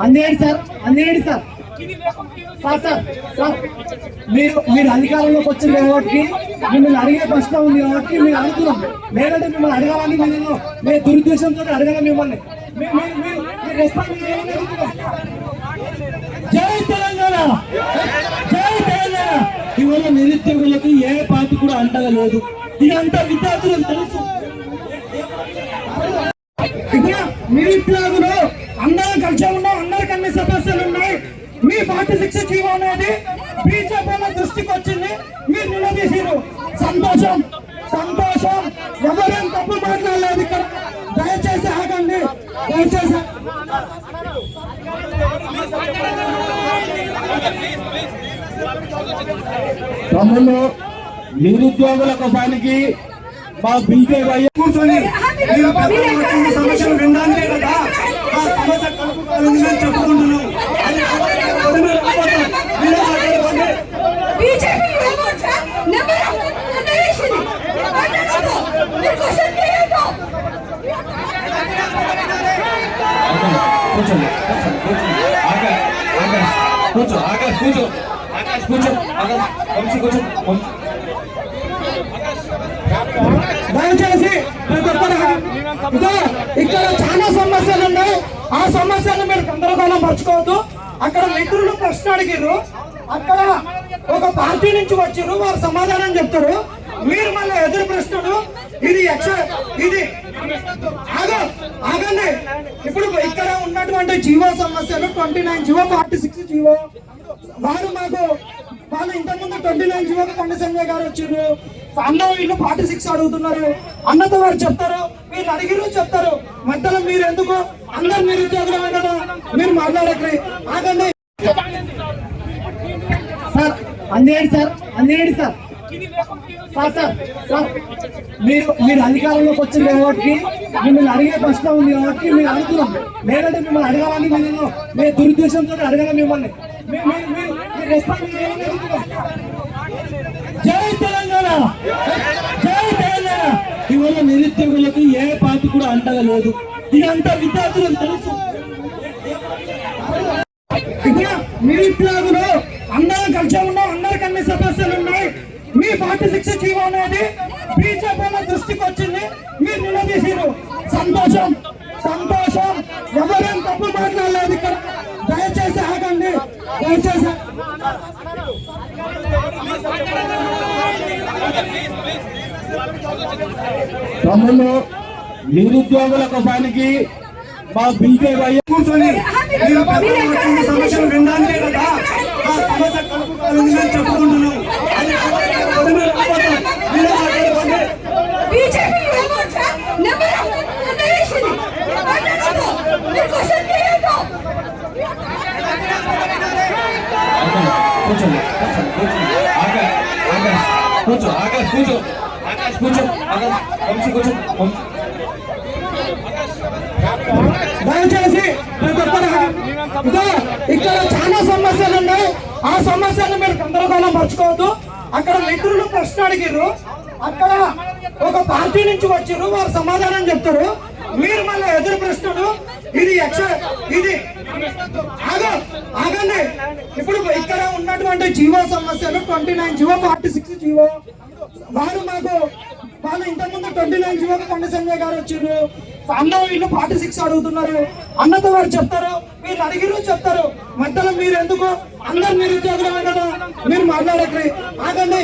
అందేంటి sir అందేంటి sir sir sir sir మీరు అధికారంలోకి వచ్చింది కాబట్టి మిమ్మల్ని అడిగే ప్రశ్న ఉంది కాబట్టి మీరు అడుగుతున్నాం. లేదంటే మిమ్మల్ని అడగాలని మేము దురుద్దేశంతో అడగాలి మిమ్మల్ని. జై తెలంగాణ, జై తెలంగాణ. ఇవాళ నిరుద్యోగులకు ఏ పార్టీ కూడా అంటగా లేదు. ఇదంతా విద్యార్థులకు తెలుసు. ఇక్కడ నిరుద్యోగులు అందరం కలిసి ఉన్నాం, అందరికి అన్ని సమస్యలు ఉన్నాయి. మీ 46 జీవో అనేది బీజేపీ దృష్టికి వచ్చింది, మీరు నిలదీసారు. సంతోషం సంతోషం. ఎవరేం తప్పు మాట్లాడలేదు ఇక్కడ. దయచేసి ఆగండి, దయచేసి. తమ్ముళ్ళు, నిరుద్యోగుల కోసానికి మా బీజేపీ కూర్చొని సమస్యలు వినడానికే కదా ఆ సమస్య కలుపుకోవాలని మేము చెప్పుకుంటున్నాం. దయచేసి ఇక్కడ చాలా సమస్యలు ఉన్నాయి. ఆ సమస్యలు మీరు గందరగోళం పరచుకోవద్దు. అక్కడ మిత్రులు ప్రశ్న అడిగారు, అక్కడ ఒక పార్టీ నుంచి వచ్చారు, వారు సమాధానం చెప్తారు. మీరు మళ్ళీ ఎదురు ప్రశ్నలు ఇది ఆగండి. ఇప్పుడు ఇక్కడ ఉన్నటువంటి జీవో సమస్యలు 29 జీవో 46 జీవో వాళ్ళు ఇంతకుముందు 29 జీవోకి కొండ సంజయ్ గారు వచ్చారు. అన్న వీళ్ళు 46 అడుగుతున్నారు. అన్నతో వారు చెప్తారు, వీళ్ళు అడిగిరు చెప్తారు. మధ్యలో మీరు ఎందుకు? అందరు నిరుద్యోగులమే కదా, మీరు మాట్లాడకండి, ఆగండి. సార్ అందేంటి సార్ అందేంటి సార్ సార్ సార్ సార్ మీరు అధికారంలోకి వచ్చింది కాబట్టి మిమ్మల్ని అడిగే ప్రశ్న ఉంది కాబట్టి మీరు అడుగుతున్నాం. లేదంటే మిమ్మల్ని అడగాలని మేము దురుద్దేశంతో అడగాలి మిమ్మల్ని. జై తెలంగాణ, జై తెలంగాణ. ఇవాళ నిరుద్యోగులకు ఏ పార్టీ కూడా అంటగా లేదు. ఇదంతా విద్యార్థులకు తెలుసు. ఇక్కడ నిరుద్యోగులు అందరం కలిసి ఉన్నాం, అందరికి అన్ని సమస్యలు ఉన్నాయి. మీ 46 జీవో అనేది బీజేపీ దృష్టికి వచ్చింది, మీరు నిలదీసారు. సంతోషం సంతోషం. ఎవరేం తప్పు మాట్లాడలేదు ఇక్కడ. దయచేసి ఆగండి, దయచేసి. తమ్ముళ్ళు, నిరుద్యోగుల కోసానికి మా బీజేపీ కూర్చొని సమస్యలు వినడానికే కదా ఆ సమస్య కలుపుకోవాలని మేము చెప్పుకుంటున్నాం. దయచేసి ఇక్కడ చాలా సమస్యలు ఉన్నాయి. ఆ సమస్యలు మీరు గందరగోళం పరచుకోవద్దు. అక్కడ మిత్రులు ప్రశ్న అడిగారు, అక్కడ ఒక పార్టీ నుంచి వచ్చారు, వారు సమాధానం చెప్తారు. మీరు మళ్ళీ ఎదురు ప్రశ్నలు ఇది ఆగండి. ఇప్పుడు ఇక్కడ ఉన్నటువంటి జీవో సమస్యలు 29 జీవో 46 జీవో వాళ్ళు ఇంతకుముందు 29 జీవోకి కొండ సంజయ్ గారు వచ్చారు. అన్న వీళ్ళు 46 అడుగుతున్నారు. అన్నతో వారు చెప్తారు, వీళ్ళు అడిగిరు చెప్తారు. మధ్యలో మీరు ఎందుకు? అందరు నిరుద్యోగులమే కదా, మీరు మాట్లాడకండి, ఆగండి.